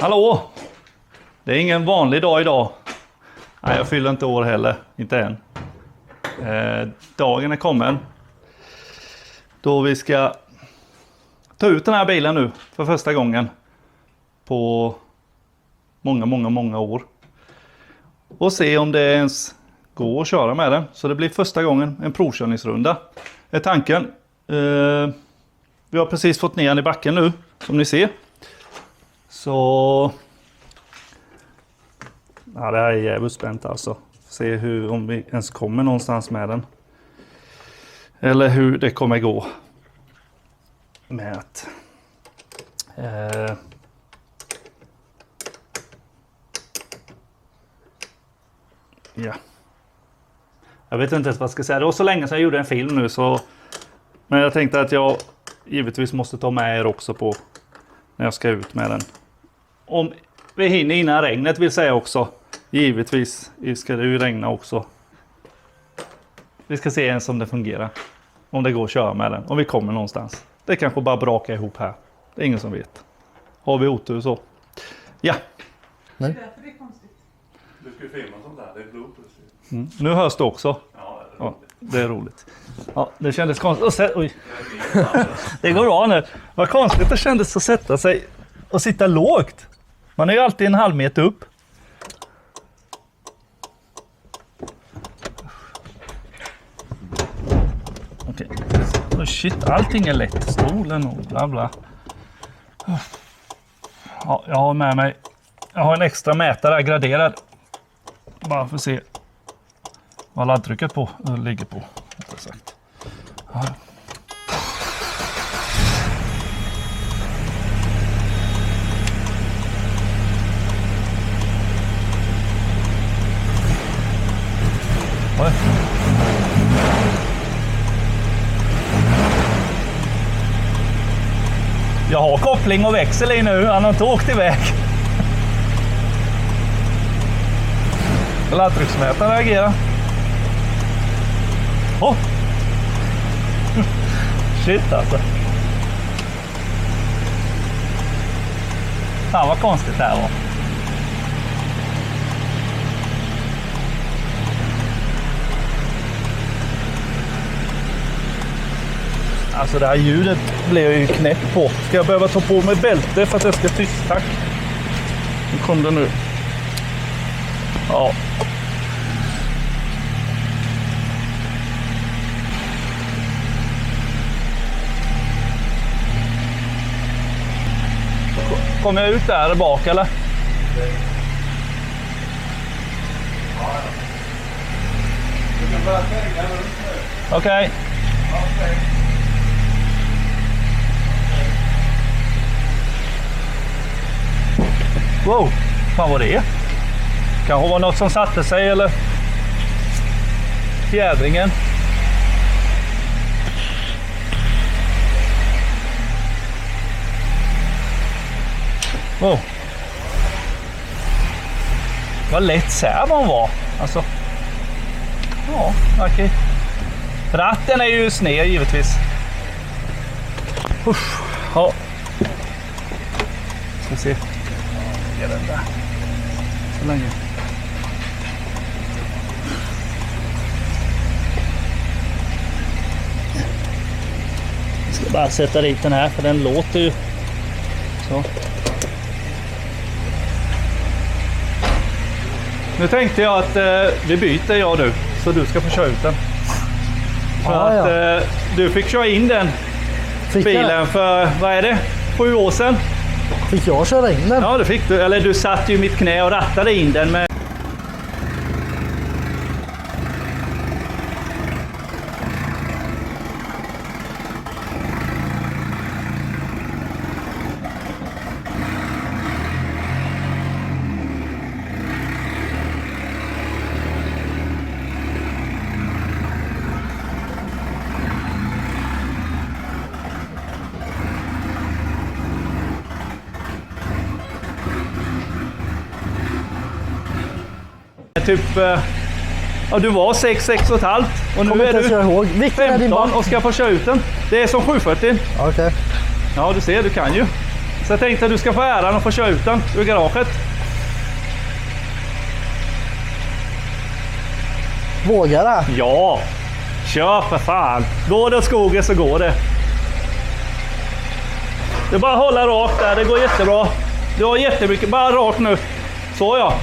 Hallå! Det är ingen vanlig dag idag. Nej, jag fyller inte år heller. Inte än. Dagen är kommen. Då vi ska ta ut den här bilen nu för första gången. På många år. Och se om det ens går att köra med den. Så det blir första gången en provkörningsrunda. Är tanken. Vi har precis fått ner den i backen nu. Som ni ser. Så... Ja, det här är jävligt spänt alltså. Se om vi ens kommer någonstans med den. Eller hur det kommer gå. Med att... ja. Jag vet inte ens vad jag ska säga. Det var så länge sedan jag gjorde en film nu så... Men jag tänkte att jag givetvis måste ta med er också på... När jag ska ut med den. Om vi hinner innan regnet vill säga också. Givetvis ska det ju regna också. Vi ska se ens om det fungerar. Om det går att köra med den. Om vi kommer någonstans. Det kanske bara brakar ihop här. Det är ingen som vet. Har vi otur så. Ja. Nej. Det är konstigt. Du ska ju filma sånt där. Det är bloopers. Nu hörs det också. Ja, det är roligt. Ja, det kändes konstigt. Oj. Det går bra nu. Vad konstigt det kändes att sätta sig och sitta lågt. Man är ju alltid en halv meter upp. Okej. Oh shit, allting är lätt. Stolen och bla bla. Ja, jag har med mig. Jag har en extra mätare graderad. Bara för att se vad laddtrycket på ligger på. Sagt. Ja. Oj. Jag har koppling och växel i nu. Han har inte åkt iväg. Laddtrycksmätaren reagerar. Oh. Shit alltså. Fan vad konstigt det här var. Alltså det här ljudet blir jag ju knäpp på. Ska jag behöva ta på mig bälte för att jag ska tysta? Nu kom det nu. Ja. Kommer jag ut där bak eller? Du kan börja tänka runt nu. Okej. Okej. Wow, fan vad det är. Kanske var något som satte sig eller fjädringen. Wow. Vad lätt särman var. Alltså. Ja, okej. Ratten är ju sned givetvis. Uff, ja. Ska se. Ja, den där. Så länge. Jag ska bara sätta dit den här för den låter ju. Så. Nu tänkte jag att vi byter jag nu. Så du ska få köra ut den. För att du fick köra in den bilen för, vad är det? 7 år sedan. Fick jag köra in den? Ja, det fick du. Eller du satt ju i mitt knä och rattade in den med... Typ, ja du var 6,5 och nu är du 15 och ska få köra ut den. Det är som 740. Okej. Ja du ser, du kan ju. Så jag tänkte att du ska få äran att få köra ut den ur garaget. Vågar det? Ja, kör för fan. Går det åt skogen så går det. Det är bara att hålla rakt där, det går jättebra. Du har jättemycket, bara rakt nu. Så ja.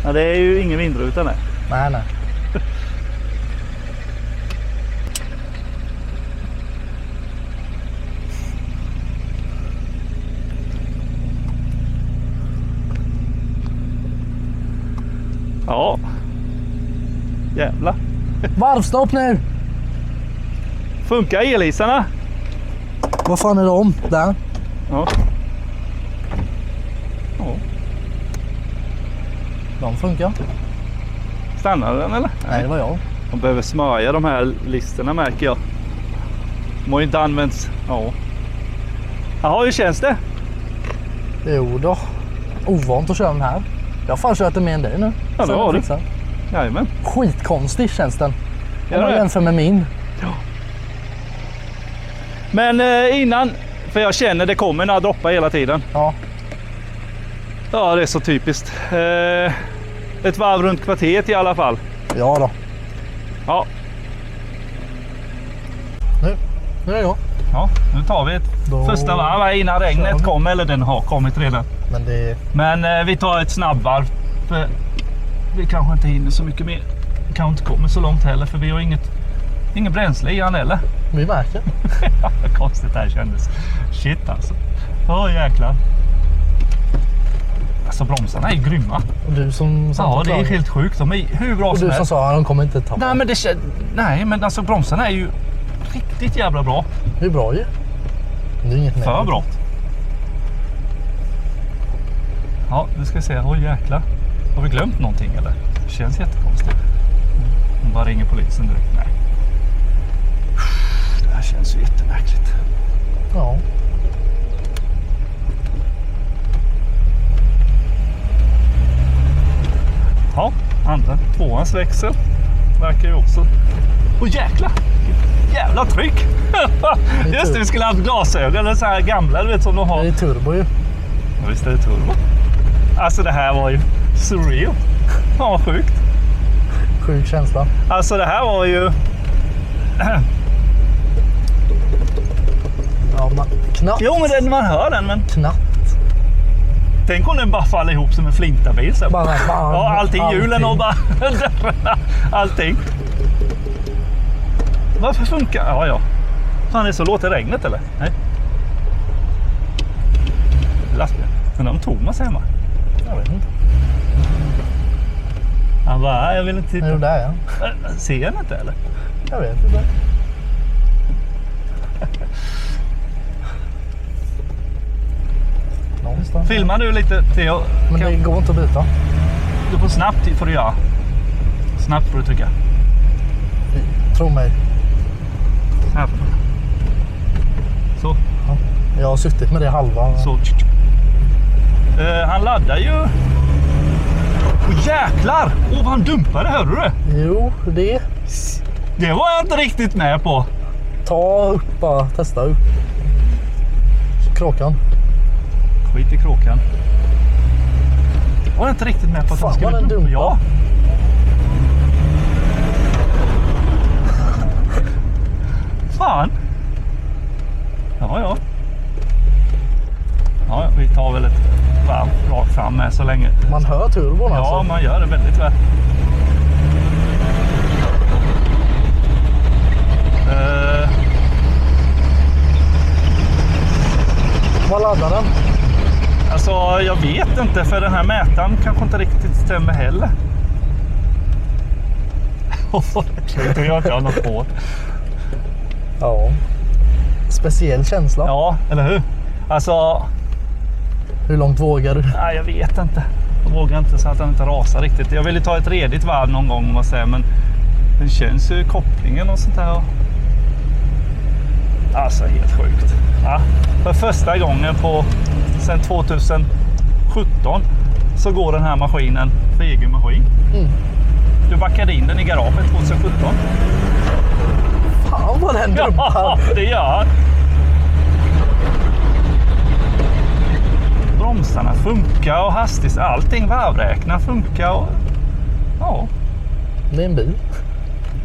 Ja, det är ju ingen vindruta nej. Nej. Ja. Jävlar. Varvstopp nu! Funkar elisarna? Vad fan är de? Där. Ja. Ja. De funkar. Stannar den eller? Nej, det var jag. De behöver smörja de här listerna märker jag. De har ju inte använts. Ja. Jaha, hur känns det? Jo då. Ovant att köra den här. Jag har fan kört den mer än dig nu. Ja, det har du. Fixar. Jajamän. Skitkonstig känns den. Gör Om man det? jämför med min. Men innan, för jag känner det kommer några droppar hela tiden. Ja. Ja, det är så typiskt. Ett varv runt kvarteret i alla fall. Ja då. Ja, Nu är det jag. ja nu tar vi ett Då första varv här innan regnet vi. kommer. Eller den har kommit redan. Men det... Men vi tar ett snabbvarv. För vi kanske inte hinner så mycket mer. Vi kanske inte kommer så långt heller. För vi har inget bränsle i han heller. Vi märker. Ja, vad konstigt det här kändes. Shit alltså. Åh jäklar. Alltså bromsarna är grymma. Och du som Ja, det är helt sjukt. De är hur bra Och som du som helst. sa att de kommer inte tappa. Nej men nej men alltså bromsarna är ju riktigt jävla bra. Det är bra ju. Det är inget För negativt. bra. Ja, nu ska vi se. Åh jäklar. Har vi glömt någonting eller? Det känns jättekonstigt. Hon bara ringer polisen direkt. Nej. Det här känns ju jättemärkligt. Ja. Ja, andra tvåans växel verkar ju också. Åh jäklar! Jävla tryck! Just det, vi skulle ha haft glasögon eller så här gamla, du vet som de har. Det är turbo ju. Ja, visst är det turbo. Alltså det här var ju surreal. Ja, vad sjukt. Sjuk känsla. Alltså det här var ju... Ja, knappt. Jo men den, man hör den men... Knappt. Tänk om den bara faller ihop som en flintabil sen. Bara, Ja, allting, hjulen och bara... allting. Varför funkar... Ja, ja. Fan, det är så låter regnet eller? Nej. Lastbil. Men de Thomas hemma. Jag vet inte. Han bara, jag vill inte titta. Jo, där ja. Ser han inte eller? Jag vet inte. Någonstans. Filmar du lite Theo? Men det går inte att byta. Du får snabbt får du göra. Snabbt får du trycka. Tro mig. Här. Så. Ja. Jag har suttit med det halva. Så. Han laddar ju. Åh jäklar! Åh vad han dumpade, hörde du det? Jo, det. Det var jag inte riktigt med på. Ta upp bara. Testa upp. Kråkan. Skit i kråkan. Var jag inte riktigt med på att Fan, han skulle vad den dumpar. Ja. Fan. Ja, ja. Ja, vi tar väl ett varv rakt fram med så länge. Man hör turbon Ja, alltså. man gör det väldigt väl. Vad laddar den? Alltså, jag vet inte för den här mätaren kanske inte riktigt stämmer heller. Det gör inte jag något på. Ja. Speciell känsla. Ja, eller hur? Alltså, Hur långt vågar du? nej, jag vet inte. Jag vågar inte så att den inte rasar riktigt. Jag ville ta ett redigt varv någon gång om man säger, men den känns ju kopplingen och sånt där. Alltså helt sjukt. Ja, för första gången sedan 2017 så går den här maskinen för egen maskin. Du backade in den i garaget 2017. Fan vad den Ja, dumpar. det gör han. Bromsarna funkar och hastighet, allting varvräknar funkar. Och, ja, Det är en bil.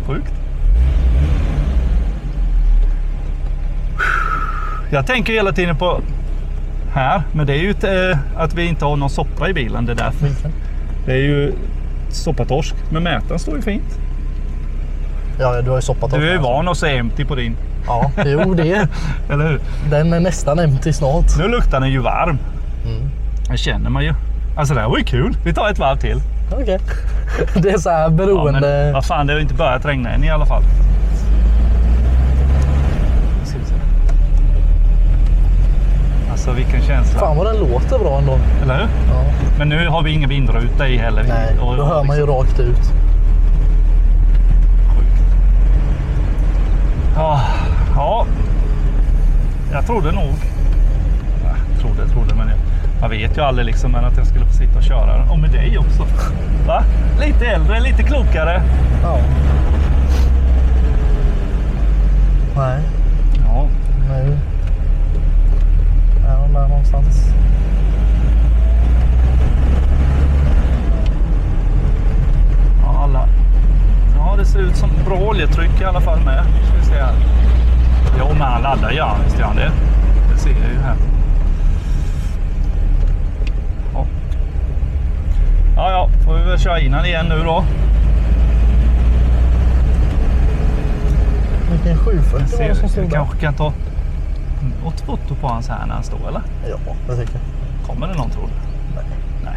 sjukt. Jag tänker hela tiden på här, men det är ju att vi inte har någon soppa i bilen, det är därför. Vilken? Det är ju soppatorsk, men mätaren står ju fint. Ja, du har ju soppat Du är ju också. van att se empty på din, Ja, jo det. eller hur? Den är nästan empty snart. Nu luktar den ju varm. Det känner man ju. Alltså det här var ju kul. Vi tar ett varv till. Okej. Det är så här Ja, beroende. men vad fan, det har ju inte börjat regna än i alla fall. Ska vi se. Alltså vilken känsla. Fan vad den låter bra ändå. Eller hur? Ja. Men nu har vi ingen vindruta i heller. Nej, då hör man ju rakt ut. Sjukt. Ja. Jag trodde nog. Trodde, men jag vet ju aldrig liksom, men att jag skulle få sitta och köra den. Och med dig också. Va? Lite äldre, lite klokare. Ja. Nej, Ja. nu är de där någonstans. Ja, ja, det ser ut som bra oljetryck i alla fall med. Ska vi se här. Jo, men han laddar ju, visst gör han det. Det ser jag ju här. Ja, får vi väl köra in han igen nu då. Vilken 740 var det som Vi stod där? kanske kan ta ett foto på hans här när han står, eller? Ja, det tycker jag. Kommer det någon, tror du? Nej.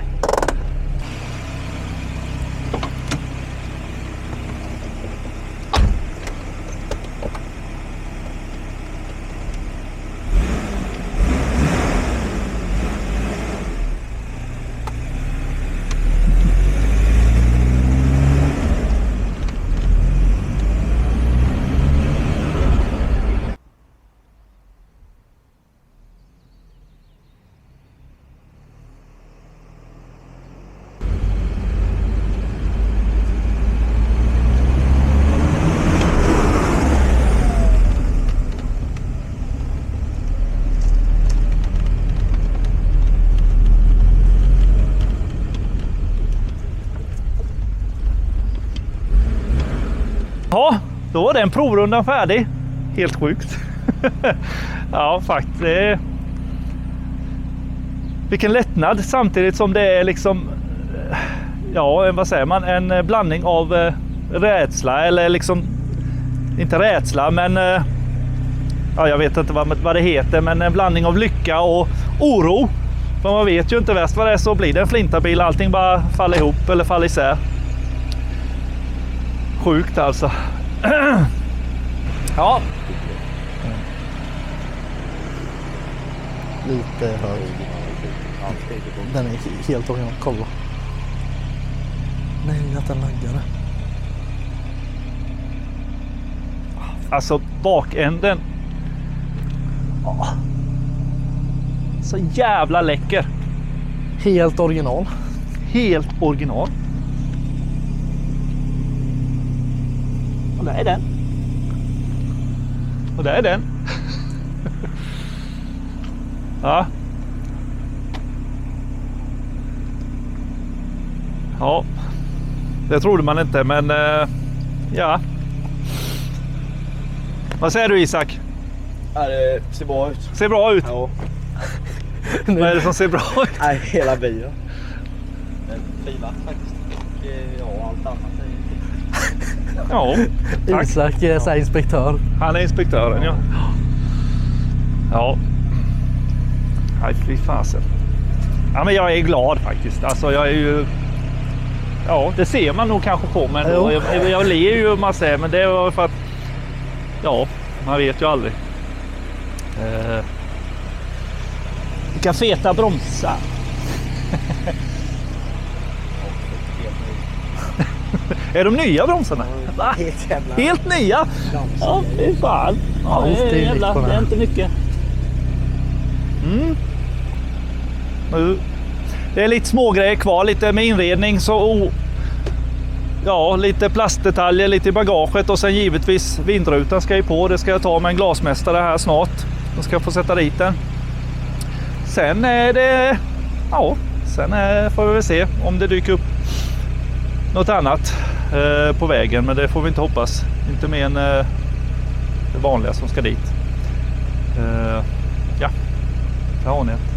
Ja, då var den provrundan färdig. Helt sjukt. Ja, faktiskt. Vilken lättnad, samtidigt som det är liksom, ja, vad säger man, en blandning av rädsla, eller liksom, inte rädsla, men ja, jag vet inte vad det heter, men en blandning av lycka och oro. För man vet ju inte väst vad det är, så blir det en flintabil, allting bara faller ihop eller faller isär. Sjukt alltså. Ja. Lite hög. Den är helt original. Kolla. Nej, att den laggade. Alltså bakänden. Så jävla läcker. Helt original. Helt original. Och där är den. Och där är den. Ja. Ja. Det trodde man inte, men ja. Vad säger du, Isak? Ja, det ser bra ut. Ser bra ut. Ja. Vad är det som ser bra ut? Nej, hela bilen. Den filat faktiskt. Och ja, allt annat är fint. Ja, tack. Isak är så här inspektör. Han är inspektören, ja. Ja. Nej, fy fasen. Ja, men jag är glad faktiskt. Alltså, jag är ju... Ja, det ser man nog kanske på mig. Jo. Jag ler ju, man säger, men det var för att... Ja, man vet ju aldrig. Vilka feta bromsar. Är de nya bromsarna? Va? Helt jävla... Helt nya? Ja, fy fan. Ja, det är, ju jävla, lite på den det är här. inte mycket. Nu. Det är lite smågrejer kvar, lite med inredning så ja, lite plastdetaljer, lite i bagaget och sen givetvis vindrutan ska ju på. Det ska jag ta med en glasmästare här snart. Jag ska få sätta dit den. Sen är det, ja, får vi väl se om det dyker upp något annat på vägen, men det får vi inte hoppas. Inte mer än det vanliga som ska dit. Ja, där har ni det.